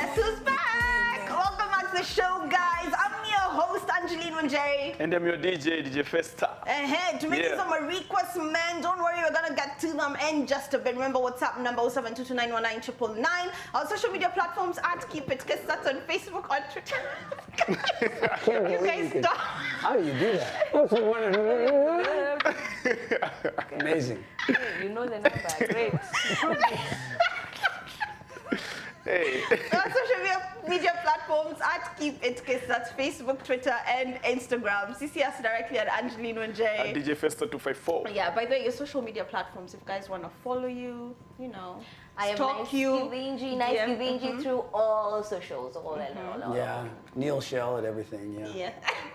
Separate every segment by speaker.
Speaker 1: Guess who's back? Welcome back to the show, guys. I'm your host, Angeline Wanjeri.
Speaker 2: And I'm your DJ Festa.
Speaker 1: To make some requests, man, don't worry, we're gonna get to them in just a bit. Remember, WhatsApp number 0722919999. Our social media platforms at Keep It Kiss. That's on Facebook, on Twitter. You guys stop.
Speaker 3: How do you do that? Amazing.
Speaker 4: You know the number, great.
Speaker 1: Hey. Our social media platforms at Keep It Kiss. That's Facebook, Twitter, and Instagram. CC us directly at Angeline Wanjeri.
Speaker 2: At DJ Festa 254.
Speaker 1: Yeah, by the way, your social media platforms, if you guys want to follow you, you know,
Speaker 4: I am
Speaker 1: stalk
Speaker 4: nice
Speaker 1: you.
Speaker 4: Githinji through all socials, all.
Speaker 3: Yeah, Neil Shell and everything,
Speaker 1: Yeah.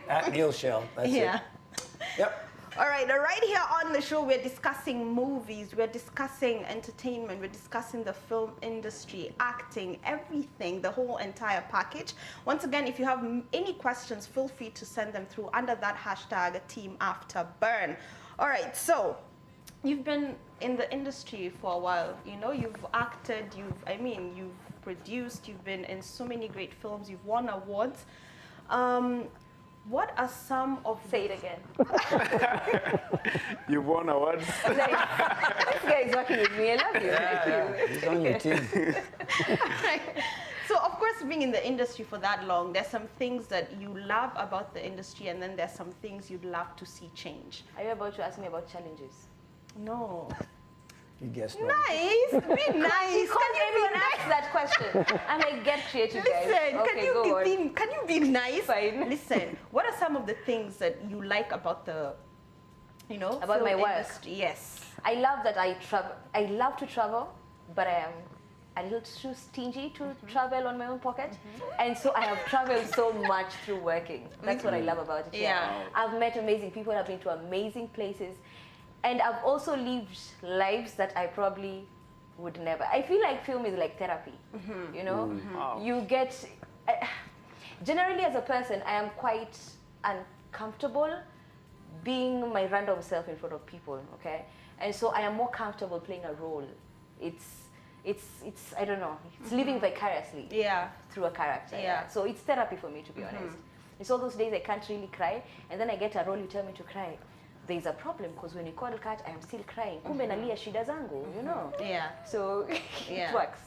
Speaker 3: At Neil Shell, that's it. Yep.
Speaker 1: All right here on the show, we're discussing movies, we're discussing entertainment, we're discussing the film industry, acting, everything, the whole entire package. Once again, if you have any questions, feel free to send them through under that hashtag #TeamAfterBurn. All right, so you've been in the industry for a while, you know, you've acted, you've produced, you've been in so many great films, you've won awards. What are some of...
Speaker 4: Say it again.
Speaker 2: You won awards.
Speaker 4: This guy is working with me. I love you.
Speaker 3: Yeah. He's on your team.
Speaker 1: So, of course, being in the industry for that long, there's some things that you love about the industry, and then there's some things you'd love to see change.
Speaker 4: Are you about to ask me about challenges?
Speaker 1: No.
Speaker 3: You guessed right.
Speaker 1: Nice. Be nice.
Speaker 4: Can everyone ask that question? I may get creative, guys.
Speaker 1: Listen,
Speaker 4: Okay, go on.
Speaker 1: can you be nice?
Speaker 4: Fine.
Speaker 1: Listen, what are some of the things that you like about the, you know,
Speaker 4: About
Speaker 1: film
Speaker 4: my work?
Speaker 1: industry? Yes.
Speaker 4: I love that I travel. I love to travel, but I am a little too stingy to travel on my own pocket. And so I have traveled so much through working. That's what I love about it.
Speaker 1: Yeah.
Speaker 4: I've met amazing people. I've been to amazing places. And I've also lived lives that I probably would never. I feel like film is like therapy, you know?
Speaker 2: Wow.
Speaker 4: You get... generally, as a person, I am quite uncomfortable being my random self in front of people, okay? And so I am more comfortable playing a role. It's I don't know, it's living vicariously through a character.
Speaker 1: Yeah.
Speaker 4: So it's therapy for me, to be honest. It's all those days I can't really cry, and then I get a role, you tell me to cry. There's a problem, because when you call cut, I am still crying. Kumbe nalia shida zangu, you know?
Speaker 1: Yeah.
Speaker 4: So it works,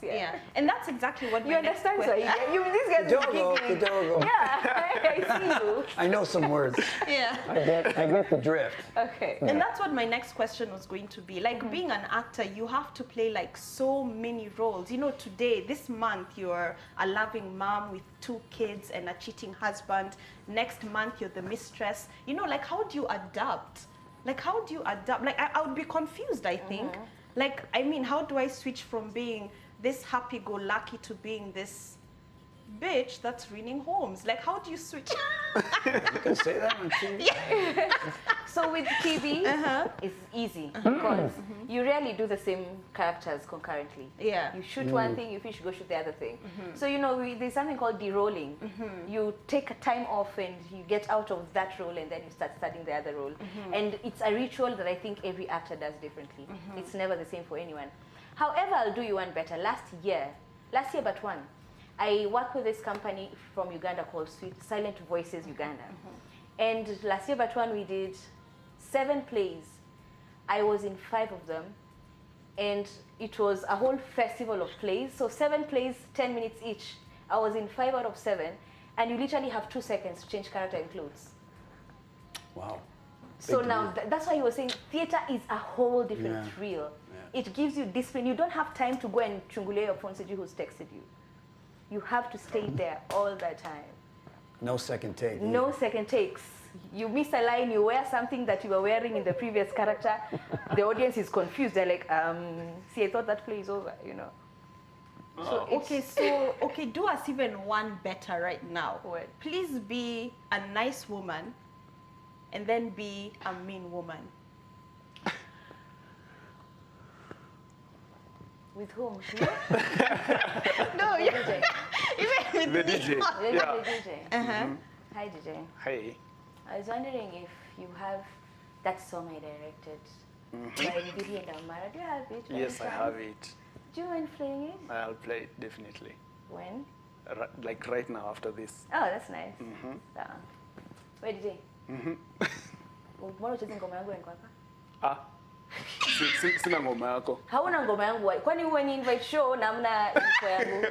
Speaker 1: And that's exactly what
Speaker 4: You understand? So these guys are
Speaker 3: Kidogo.
Speaker 4: Yeah, I see you.
Speaker 3: I know some words.
Speaker 1: Yeah.
Speaker 3: I get the drift.
Speaker 4: Okay.
Speaker 1: And that's what my next question was going to be. Like, being an actor, you have to play like so many roles. You know, today, this month, you're a loving mom with 2 kids and a cheating husband. Next month, you're the mistress. You know, like, how do you adapt? Like, how do you adapt? Like, I would be confused, I think. Like, I mean, how do I switch from being this happy-go-lucky to being this bitch that's ruining homes? Like, how do you switch?
Speaker 3: You can say that on TV.
Speaker 4: So with TV, it's easy because you rarely do the same characters concurrently.
Speaker 1: Yeah.
Speaker 4: You shoot one thing, you finish, go shoot the other thing. So, you know, there's something called derolling. You take a time off and you get out of that role, and then you start studying the other role. And it's a ritual that I think every actor does differently. It's never the same for anyone. However, I'll do you one better. Last year but one, I work with this company from Uganda called Silent Voices Uganda. And last year but one, we did 7 plays. I was in 5 of them. And it was a whole festival of plays. So 7 plays, 10 minutes each. I was in 5 out of 7. And you literally have 2 seconds to change character and clothes.
Speaker 3: Wow.
Speaker 4: So now, that's why you were saying theater is a whole different reel.
Speaker 3: Yeah.
Speaker 4: It gives you discipline. You don't have time to go and chungulia your phone, see who's texted you. You have to stay there all the time.
Speaker 3: No second take.
Speaker 4: No second takes. You miss a line, you wear something that you were wearing in the previous character. The audience is confused. They're like, see, I thought that play is over, you know.
Speaker 1: So, okay, do us even one better right now.
Speaker 4: What?
Speaker 1: Please be a nice woman and then be a mean woman.
Speaker 4: With whom?
Speaker 1: No,
Speaker 4: The DJ.
Speaker 1: even with
Speaker 2: The DJ. Yeah.
Speaker 4: The DJ. Hi, DJ.
Speaker 2: Hey.
Speaker 4: I was wondering if you have that song I directed by Githinji and Amara. Do you have it?
Speaker 2: Yes, I have it.
Speaker 4: Do you mind playing it?
Speaker 2: I'll play it definitely.
Speaker 4: When?
Speaker 2: like right now after this.
Speaker 4: Oh, that's nice. Sawa. Wewe DJ? Mbona ucheze ngoma yangu yako hapa?
Speaker 2: Ah, sina ngoma yako.
Speaker 4: Hauna ngoma yangu. Kwani wewe ni invite show na mna info yangu?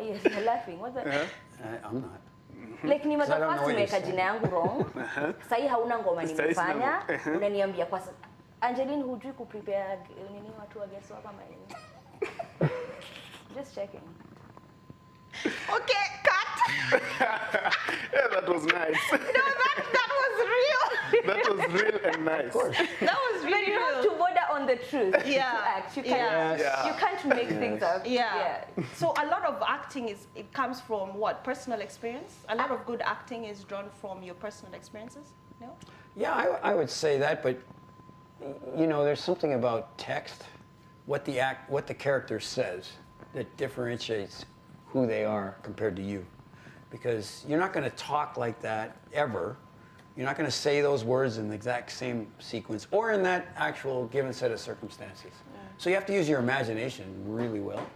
Speaker 4: Yes, you're laughing. What's that?
Speaker 3: I'm not.
Speaker 4: Like ni
Speaker 3: I don't know
Speaker 4: first
Speaker 3: what you're
Speaker 4: nimeweka
Speaker 3: saying.
Speaker 4: jina yangu wrong. Sasa hii hauna ngoma
Speaker 2: Sasa hii sina
Speaker 4: nimefanya.
Speaker 2: ngoma.
Speaker 4: Unaniambia kwa Angeline hujui kuprepare nini watu wa guest hapa nini? Just checking.
Speaker 1: Okay, cut.
Speaker 2: Yeah, that was nice.
Speaker 1: No, that was real.
Speaker 2: That was real and nice. Of course.
Speaker 1: That was
Speaker 4: But
Speaker 1: really
Speaker 4: you have
Speaker 1: real.
Speaker 4: to border on the truth to
Speaker 1: Yeah.
Speaker 4: act. You can't,
Speaker 3: Yes.
Speaker 2: Yeah.
Speaker 4: you can't make things up.
Speaker 1: Yeah. So a lot of acting it comes from what? Personal experience? A lot of good acting is drawn from your personal experiences? No?
Speaker 3: Yeah, I would say that, but you know, there's something about text, what the character says, that differentiates who they are compared to you, because you're not going to talk like that ever. You're not going to say those words in the exact same sequence or in that actual given set of circumstances. So you have to use your imagination really well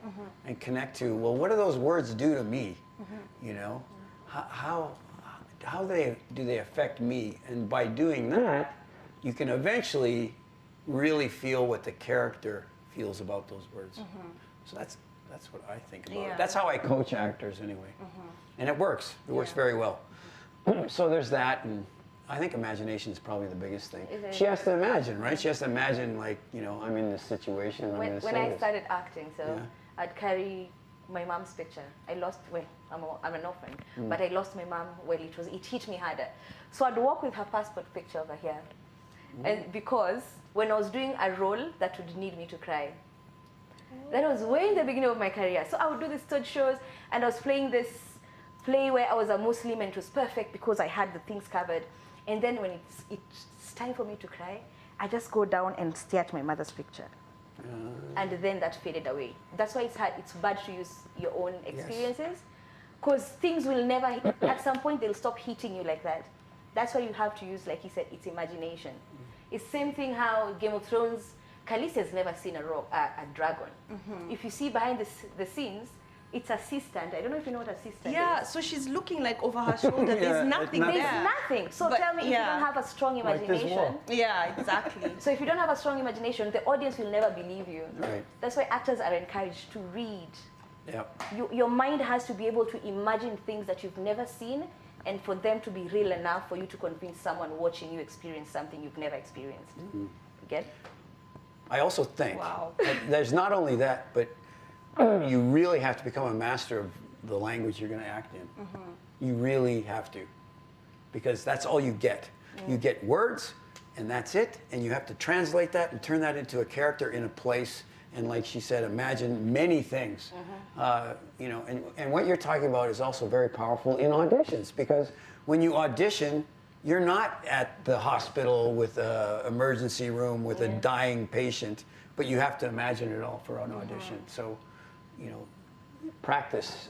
Speaker 3: and connect to, well, what do those words do to me? You know, how do they affect me? And by doing that, you can eventually really feel what the character feels about those words. So that's what I think about
Speaker 1: Yeah.
Speaker 3: it. That's how I coach actors anyway. And it works. It works very well. So there's that, and I think imagination is probably the biggest thing.
Speaker 4: Is it?
Speaker 3: She has to imagine, right? She has to imagine, like, you know, I'm in this situation, I'm going to
Speaker 4: When
Speaker 3: say
Speaker 4: I
Speaker 3: this.
Speaker 4: started acting, so
Speaker 3: Yeah.
Speaker 4: I'd carry my mom's picture. I lost, well, I'm an orphan, but I lost my mom. Well, it hit me harder. So I'd walk with her passport picture over here, and because when I was doing a role that would need me to cry, that was way in the beginning of my career. So I would do these stage shows, and I was playing this play where I was a Muslim, and it was perfect because I had the things covered. And then when it's time for me to cry, I just go down and stare at my mother's picture. And then that faded away. That's why it's bad to use your own experiences, because things will never, at some point they'll stop hitting you like that. That's why you have to use, like he said, it's imagination. It's same thing how Game of Thrones, Khaleesi has never seen a dragon. If you see behind the scenes, it's assistant. I don't know if you know what assistant
Speaker 1: Yeah,
Speaker 4: is.
Speaker 1: so she's looking like over her shoulder.
Speaker 3: Yeah,
Speaker 1: There's nothing
Speaker 3: nothing.
Speaker 1: there.
Speaker 4: There's nothing. So
Speaker 1: But,
Speaker 4: tell me, if you don't have a strong
Speaker 3: Like this
Speaker 4: imagination,
Speaker 3: wall.
Speaker 1: Yeah, exactly.
Speaker 4: so if you don't have a strong imagination, the audience will never believe you.
Speaker 3: Right.
Speaker 4: That's why actors are encouraged to read.
Speaker 3: Yep.
Speaker 4: Your mind has to be able to imagine things that you've never seen, and for them to be real enough for you to convince someone watching you experience something you've never experienced. You get?
Speaker 3: I also think
Speaker 1: Wow.
Speaker 3: that there's not only that, but you really have to become a master of the language you're going to act in. You really have to, because that's all you get. You get words, and that's it, and you have to translate that and turn that into a character in a place, and like she said, imagine many things. You know, and what you're talking about is also very powerful in auditions, because when you audition, you're not at the hospital with an emergency room with a dying patient, but you have to imagine it all for an audition. So, you know, practice.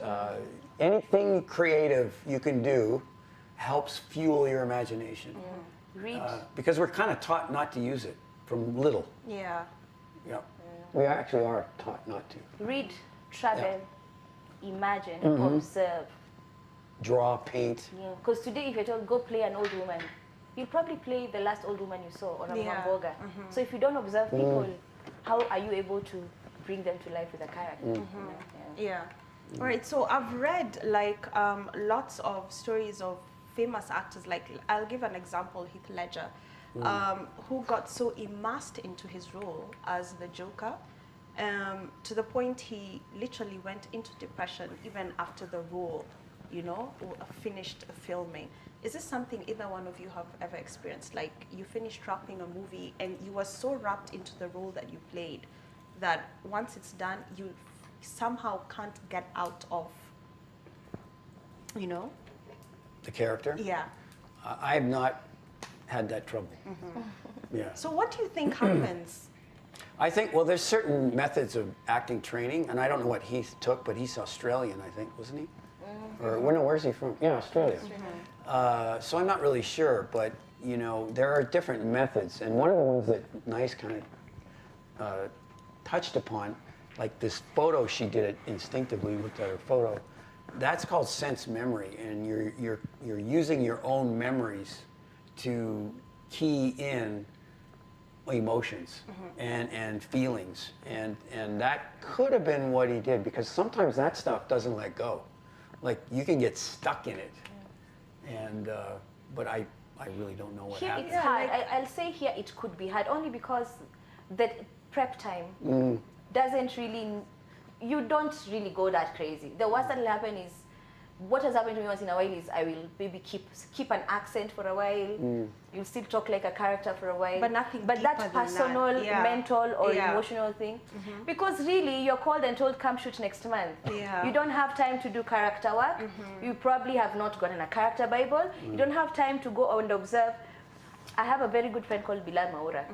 Speaker 3: Anything creative you can do helps fuel your imagination.
Speaker 4: Read.
Speaker 3: Because we're kind of taught not to use it from little.
Speaker 1: Yeah.
Speaker 3: Yeah. We actually are taught not to.
Speaker 4: Read, travel, imagine, observe.
Speaker 3: Draw, paint.
Speaker 4: Because today, if you're told, go play an old woman, you'll probably play the last old woman you saw, or a
Speaker 1: Yeah.
Speaker 4: Mamboga. So if you don't observe people, how are you able to bring them to life with a character? You know?
Speaker 1: Yeah. All right. So I've read like lots of stories of famous actors. Like I'll give an example: Heath Ledger, who got so immersed into his role as the Joker, to the point he literally went into depression even after the role, you know, finished filming. Is this something either one of you have ever experienced? Like you finished wrapping a movie and you were so wrapped into the role that you played that once it's done, you somehow can't get out of, you know?
Speaker 3: The character.
Speaker 1: Yeah.
Speaker 3: I have not had that trouble. Yeah.
Speaker 1: So what do you think happens?
Speaker 3: I think, well, there's certain methods of acting training, and I don't know what Heath took, but he's Australian, I think, wasn't he? Or, well, no, where's he from? Yeah, Australia. So I'm not really sure, but, you know, there are different methods, and one of the ones that Nice kind of touched upon like this photo she did it instinctively, looked at her photo. That's called sense memory, and you're using your own memories to key in emotions and feelings, and that could have been what he did, because sometimes that stuff doesn't let go. Like you can get stuck in it, and but I really don't know what
Speaker 4: Here
Speaker 3: happened.
Speaker 4: it's hard. I'll say here it could be hard only because that prep time doesn't really, you don't really go that crazy. The worst that will happen is, what has happened to me once in a while is I will maybe keep an accent for a while. You'll still talk like a character for a while.
Speaker 1: But nothing
Speaker 4: But
Speaker 1: deeper
Speaker 4: that
Speaker 1: than
Speaker 4: personal,
Speaker 1: that. Yeah.
Speaker 4: mental or
Speaker 1: Yeah.
Speaker 4: emotional thing. Because really you're called and told come shoot next month.
Speaker 1: Yeah.
Speaker 4: You don't have time to do character work. You probably have not gotten a character Bible. You don't have time to go and observe. I have a very good friend called Bilal Maura.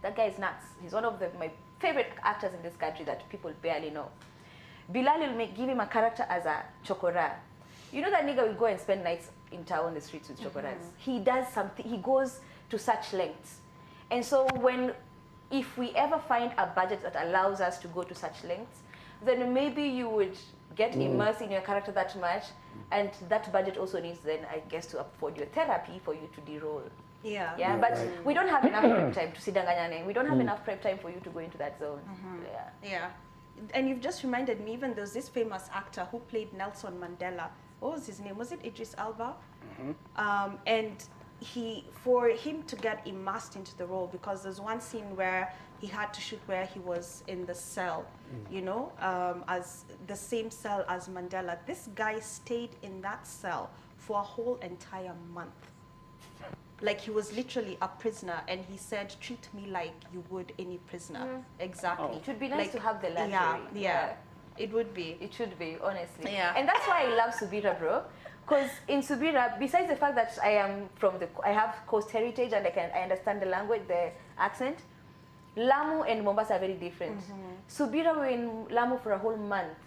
Speaker 4: That guy is nuts. He's one of my favorite actors in this country that people barely know. Bilal will give him a character as a chokora. You know that nigga will go and spend nights in town on the streets with chokoras. He does something, he goes to such lengths. And so if we ever find a budget that allows us to go to such lengths, then maybe you would get immersed in your character that much, and that budget also needs then, I guess, to afford your therapy for you to de-roll.
Speaker 1: Yeah.
Speaker 4: Yeah, but we don't have enough prep time to sit down. We don't have enough prep time for you to go into that zone. Yeah.
Speaker 1: Yeah. And you've just reminded me, even there's this famous actor who played Nelson Mandela. What was his name? Was it Idris Elba? And for him to get immersed into the role, because there's one scene where he had to shoot where he was in the cell, you know, as the same cell as Mandela. This guy stayed in that cell for a whole entire month. Like he was literally a prisoner, and he said, treat me like you would any prisoner. Exactly.
Speaker 4: It would be nice to have the luxury.
Speaker 1: Yeah. It would be.
Speaker 4: It should be, honestly.
Speaker 1: Yeah.
Speaker 4: And that's why I love Subira, bro. Because in Subira, besides the fact that I have coast heritage and I understand the language, the accent, Lamu and Mombasa are very different. Subira, we were in Lamu for a whole month.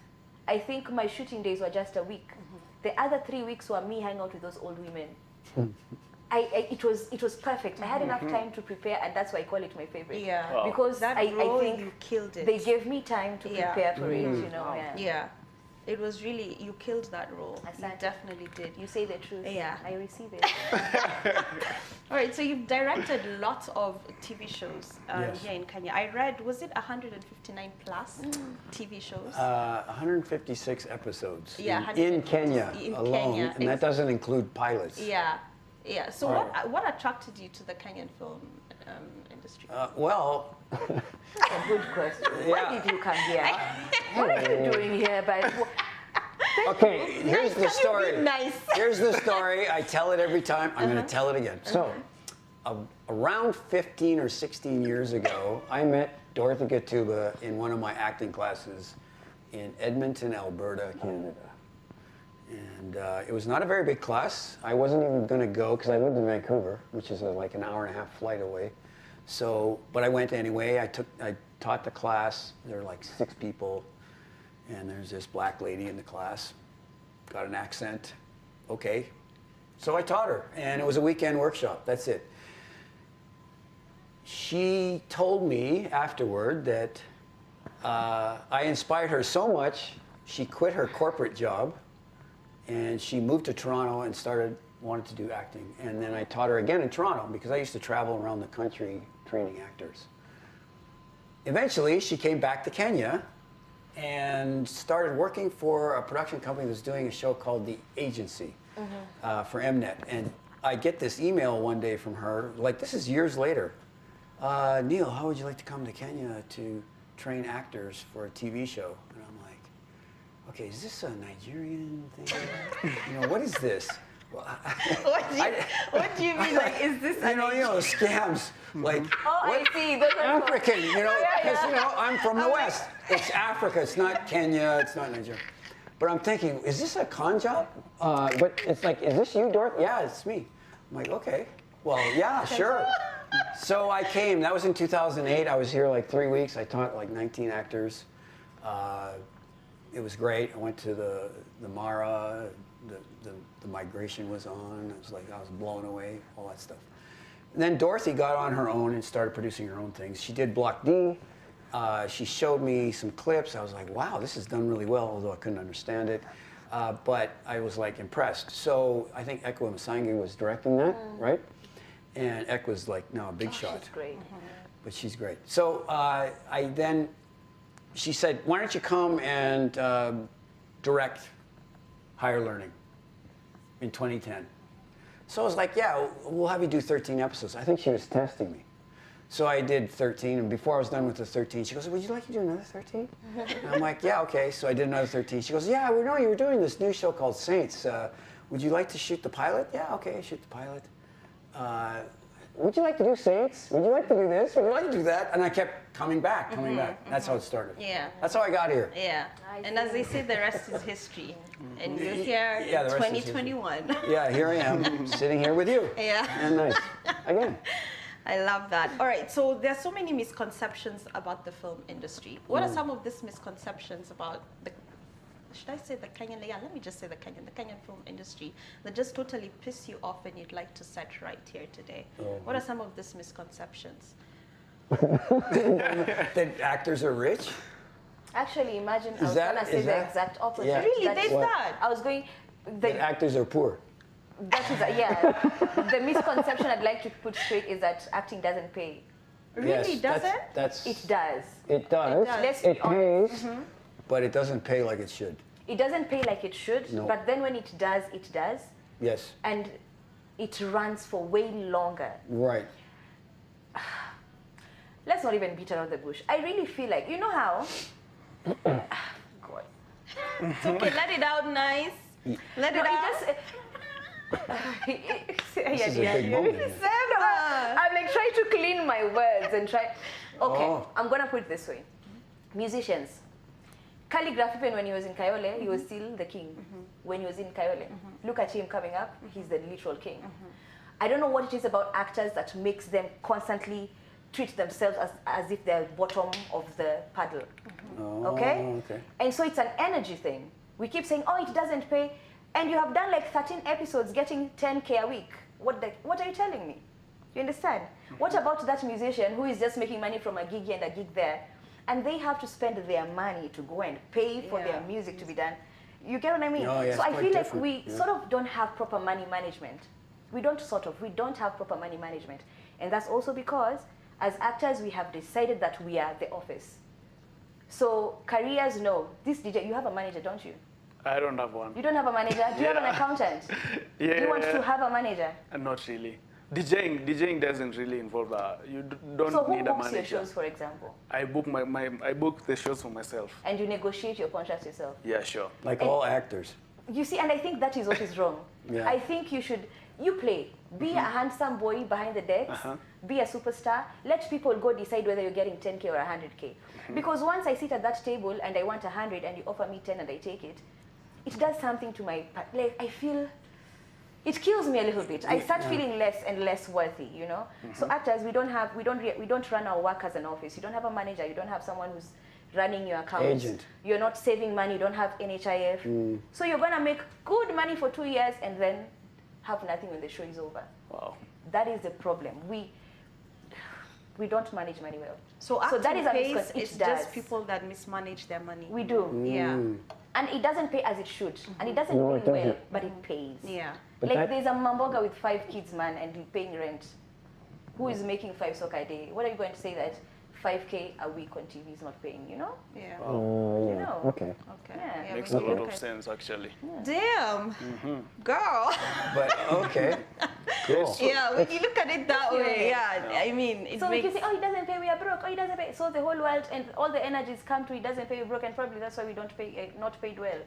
Speaker 4: I think my shooting days were just a week. The other 3 weeks were me hanging out with those old women. It was perfect. I had enough time to prepare, and that's why I call it my favorite.
Speaker 1: Yeah.
Speaker 2: Wow.
Speaker 4: Because
Speaker 1: That
Speaker 4: I
Speaker 1: role,
Speaker 4: think
Speaker 1: you killed it.
Speaker 4: they gave me time to prepare for it, you know.
Speaker 2: Wow.
Speaker 1: Yeah. It was really, you killed that role. You
Speaker 4: Asante.
Speaker 1: definitely did.
Speaker 4: You say the truth.
Speaker 1: Yeah.
Speaker 4: I receive it.
Speaker 1: All right, so you've directed lots of TV shows
Speaker 3: Yes.
Speaker 1: here in Kenya. I read, was it 159 plus TV shows?
Speaker 3: 156 episodes
Speaker 1: Yeah,
Speaker 3: in Kenya
Speaker 1: in
Speaker 3: alone,
Speaker 1: Kenya.
Speaker 3: and that doesn't include pilots.
Speaker 1: Yeah, yeah. So
Speaker 3: Right.
Speaker 1: what attracted you to the Kenyan film industry?
Speaker 3: Well,
Speaker 4: A good question.
Speaker 3: Yeah.
Speaker 4: Why did you come here? What are you doing here?
Speaker 3: okay, here's the story.
Speaker 1: nice.
Speaker 3: Here's the story. I tell it every time. I'm going to tell it again. So, around 15 or 16 years ago, I met Dorothy Gatuba in one of my acting classes in Edmonton, Alberta, Canada. And it was not a very big class. I wasn't even going to go because I lived in Vancouver, which is like an hour and a half flight away. So, but I went anyway. I taught the class. There were like 6 people, and there's this black lady in the class. Got an accent. Okay. So I taught her, and it was a weekend workshop. That's it. She told me afterward that I inspired her so much, she quit her corporate job, and she moved to Toronto and wanted to do acting. And then I taught her again in Toronto because I used to travel around the country training actors. Eventually, she came back to Kenya and started working for a production company that was doing a show called The Agency for Mnet. And I get this email one day from her, like this is years later. Neil, how would you like to come to Kenya to train actors for a TV show? And I'm like, okay, is this a Nigerian thing? You know, what is this? Well,
Speaker 1: What do you mean? Like, is this?
Speaker 3: you know, scams. Like,
Speaker 4: Oh, I see. Those are
Speaker 3: African, you know,
Speaker 4: Yeah,
Speaker 3: because,
Speaker 4: yeah.
Speaker 3: you know, I'm from the West. It's Africa, it's not Kenya, it's not Nigeria. But I'm thinking, is this a con job? But it's like, is this you, Dorothy? Yeah, it's me. I'm like, okay. Well, yeah, sure. So I came, that was in 2008. I was here like 3 weeks. I taught like 19 actors. It was great. I went to the Mara, the migration was on. I was blown away, all that stuff. And then Dorothy got on her own and started producing her own things. She did Block D, she showed me some clips. I was like, wow, this is done really well, although I couldn't understand it. But I was like impressed. So I think Ekwa Masangi was directing that, right? And Ek was like, no, a big shot.
Speaker 4: She's great.
Speaker 3: But she's great. So she said, why don't you come and direct Higher Learning in 2010? So I was like, yeah, we'll have you do 13 episodes. I think she was testing me. So I did 13, and before I was done with the 13, she goes, would you like to do another 13? And I'm like, yeah, okay. So I did another 13. She goes, yeah, we know you were doing this new show called Saints. Would you like to shoot the pilot? Yeah, okay, shoot the pilot. Would you like to do Saints? Would you like to do this? Would you like to do that? And I kept coming back. That's how it started.
Speaker 1: Yeah.
Speaker 3: That's how I got here.
Speaker 1: Yeah. And as they say, the rest is history. And you're here in
Speaker 3: the rest is
Speaker 1: 2021.
Speaker 3: Yeah, here I am, sitting here with you.
Speaker 1: Yeah.
Speaker 3: And nice. Again.
Speaker 1: I love that. All right, so there are so many misconceptions about the film industry. What are some of these misconceptions about the, should I say the Kenyan, yeah, let me just say the Kenyan film industry that just totally piss you off and you'd like to set right here today? What are some of these misconceptions?
Speaker 3: That actors are rich?
Speaker 4: Actually, imagine I was
Speaker 3: that-
Speaker 4: going to say
Speaker 3: is
Speaker 4: the
Speaker 3: that-
Speaker 4: exact opposite.
Speaker 3: Yeah.
Speaker 1: Really,
Speaker 4: That's
Speaker 1: there's
Speaker 4: what-
Speaker 1: that?
Speaker 4: I was going,
Speaker 3: That actors are poor.
Speaker 4: that is, the misconception I'd like to put straight is that acting doesn't pay.
Speaker 1: Really,
Speaker 3: Yes,
Speaker 1: does it?
Speaker 3: That's,
Speaker 4: It does.
Speaker 3: it does.
Speaker 1: does.
Speaker 4: Let's
Speaker 3: It
Speaker 4: be honest.
Speaker 3: pays, but it doesn't pay like it should.
Speaker 4: It doesn't pay like it should,
Speaker 3: No.
Speaker 4: but then when it does, it does.
Speaker 3: Yes,
Speaker 4: And it runs for way longer.
Speaker 3: right.
Speaker 4: Let's not even beat around the bush. I really feel like, you know how? God.
Speaker 1: It's okay, let it out nice. Let
Speaker 4: No,
Speaker 1: it out.
Speaker 3: This is a big moment. here.
Speaker 4: I'm like trying to clean my words and try. Okay,
Speaker 3: Oh.
Speaker 4: I'm gonna put it this way. Musicians. Calligraph, even when he was in Kayole, he was still the king. When he was in Kayole. Look at him coming up, he's the literal king. I don't know what it is about actors that makes them constantly treat themselves as if they're bottom of the paddle. Okay?
Speaker 3: Okay.
Speaker 4: And so it's an energy thing. We keep saying, oh, it doesn't pay. And you have done like 13 episodes getting 10K a week. What are you telling me? You understand? What about that musician who is just making money from a gig here and a gig there, and they have to spend their money to go and pay for their music to be done? You get what I mean?
Speaker 3: Oh, yeah,
Speaker 4: so
Speaker 3: it's
Speaker 4: I
Speaker 3: quite
Speaker 4: feel like
Speaker 3: different.
Speaker 4: we
Speaker 3: Yeah.
Speaker 4: sort of don't have proper money management. We don't have proper money management. And that's also because as actors, we have decided that we are the office. So careers know, this DJ, you have a manager, don't you?
Speaker 2: I don't have one.
Speaker 4: You don't have a manager? Do you have an accountant?
Speaker 2: Yeah.
Speaker 4: Do you want to have a manager?
Speaker 2: Not really. DJing doesn't really involve you don't
Speaker 4: So who
Speaker 2: need a
Speaker 4: books your
Speaker 2: manager.
Speaker 4: shows, for example?
Speaker 2: I book I book the shows for myself.
Speaker 4: And you negotiate your contracts yourself?
Speaker 2: Yeah, sure.
Speaker 3: Like all actors.
Speaker 4: You see, and I think that is what is wrong.
Speaker 3: Yeah.
Speaker 4: I think you play. Be a handsome boy behind the decks. Be a superstar. Let people go decide whether you're getting 10K or 100K. Because once I sit at that table and I want 100 and you offer me 10 and I take it, it does something to my, like I feel, it kills me a little bit. I start feeling less and less worthy, you know? So actors, we don't run our work as an office. You don't have a manager. You don't have someone who's running your accounts.
Speaker 3: Agent.
Speaker 4: You're not saving money. You don't have NHIF. So you're going to make good money for 2 years and then have nothing when the show is over.
Speaker 2: Wow.
Speaker 4: That is the problem. We don't manage money well.
Speaker 1: So
Speaker 4: that
Speaker 1: acting
Speaker 4: is a
Speaker 1: pays,
Speaker 4: misconception.
Speaker 1: it's
Speaker 4: It does.
Speaker 1: just people that mismanage their money.
Speaker 4: We do.
Speaker 1: Yeah.
Speaker 4: And it doesn't pay as it should. And it doesn't
Speaker 3: No,
Speaker 4: pay
Speaker 3: it doesn't.
Speaker 4: well, but it pays.
Speaker 1: Yeah.
Speaker 3: But
Speaker 4: like
Speaker 3: that-
Speaker 4: there's a mamboga with 5 kids, man, and he's paying rent. Who is making 5 soka a day? What are you going to say that 5K a week on TV is not paying, you know?
Speaker 1: Yeah.
Speaker 4: You know?
Speaker 3: Okay.
Speaker 1: Okay.
Speaker 4: Yeah.
Speaker 2: Makes
Speaker 1: we
Speaker 2: a lot
Speaker 1: look
Speaker 2: of
Speaker 1: at-
Speaker 2: sense, actually.
Speaker 1: Damn. Girl.
Speaker 3: But okay. Cool.
Speaker 1: Yeah, when you look at it that way, yeah, I mean, it
Speaker 4: So if
Speaker 1: makes...
Speaker 4: you say, oh, he doesn't pay, we are broke. Oh, he doesn't pay. So the whole world and all the energies come to, he doesn't pay, we're broke, and probably that's why we don't pay, not paid well.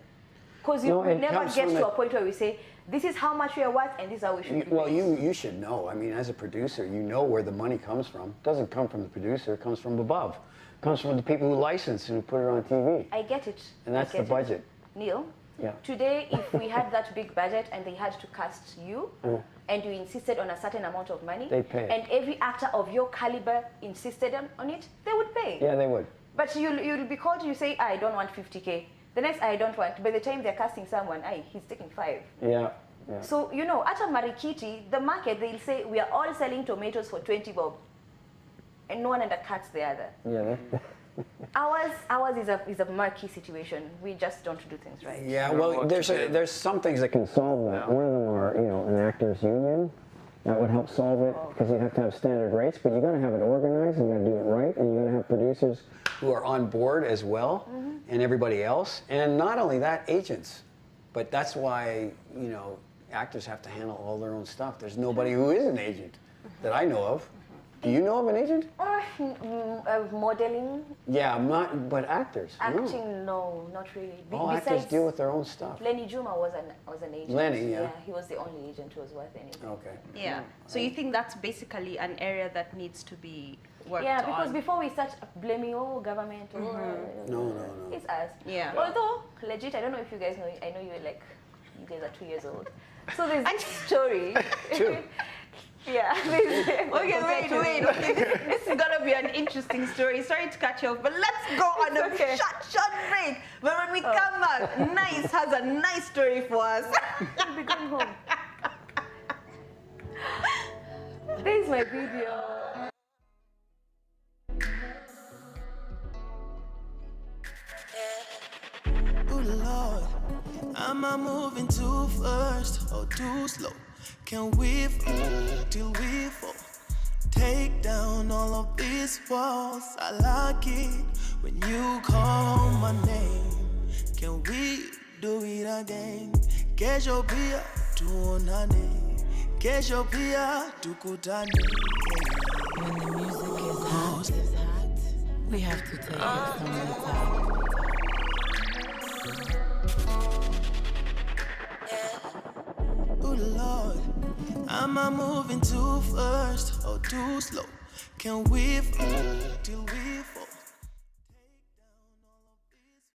Speaker 4: Because
Speaker 3: No,
Speaker 4: we
Speaker 3: it
Speaker 4: never
Speaker 3: comes
Speaker 4: get
Speaker 3: from
Speaker 4: to
Speaker 3: the-
Speaker 4: a point where we say, this is how much we are worth, and this is how we should be
Speaker 3: Well,
Speaker 4: paid.
Speaker 3: you should know. I mean, as a producer, you know where the money comes from. It doesn't come from the producer. It comes from above. It comes from the people who license and who put it on TV.
Speaker 4: I get it.
Speaker 3: And that's
Speaker 4: I get
Speaker 3: the budget.
Speaker 4: Neil,
Speaker 3: Yeah.
Speaker 4: today, if we had that big budget and they had to cast you, and you insisted on a certain amount of money,
Speaker 3: They'd pay.
Speaker 4: and every actor of your caliber insisted on it, they would pay.
Speaker 3: Yeah, they would.
Speaker 4: But you'll be called, you say, I don't want 50K. The next, I don't want. By the time they're casting someone, he's taking 5.
Speaker 3: Yeah. Yeah.
Speaker 4: So, you know, at a Marikiti, the market, they'll say, we are all selling tomatoes for 20 bob. And no one undercuts the other.
Speaker 3: Yeah.
Speaker 4: ours is a murky situation. We just don't do things right.
Speaker 3: Yeah, well, there's some things that can solve that. One of them are, an actors union. That would help solve it, because you have to have standard rates, but you got to have it organized, you got to do it right, and you got to have producers who are on board as well, and everybody else. And not only that, agents. But that's why, actors have to handle all their own stuff. There's nobody who is an agent that I know of. Do you know of an agent?
Speaker 4: Modeling?
Speaker 3: Yeah, but actors.
Speaker 4: Acting, no, not really.
Speaker 3: All actors deal with their own stuff.
Speaker 4: Lenny Juma was an agent.
Speaker 3: Lenny, yeah.
Speaker 4: Yeah, he was the only agent who was worth anything.
Speaker 3: Okay.
Speaker 1: Yeah. So you think that's basically an area that needs to be worked on?
Speaker 4: Yeah, because before we start blaming, government,
Speaker 3: No.
Speaker 4: it's us.
Speaker 1: Yeah.
Speaker 4: Although, legit, I don't know if you guys know, I know you guys are 2 years old. So there's a story.
Speaker 3: True.
Speaker 4: Yeah.
Speaker 1: Okay, wait. Okay, this is gonna be an interesting story. Sorry to cut you off, but let's go on a short break. But when we come back, Nice has a nice story for us.
Speaker 4: We'll be going home. There's my video.
Speaker 5: Oh Lord, am I moving too fast or too slow? Can we fall till we fall? Take down all of these walls. I like it when you call my name. Can we do it again? Kesho pia tuonane. Kesho pia tukutane.
Speaker 6: When the music is hot, we have to take it from the top.
Speaker 5: Oh Lord, am I moving too fast or too slow? Can we fall till we fall?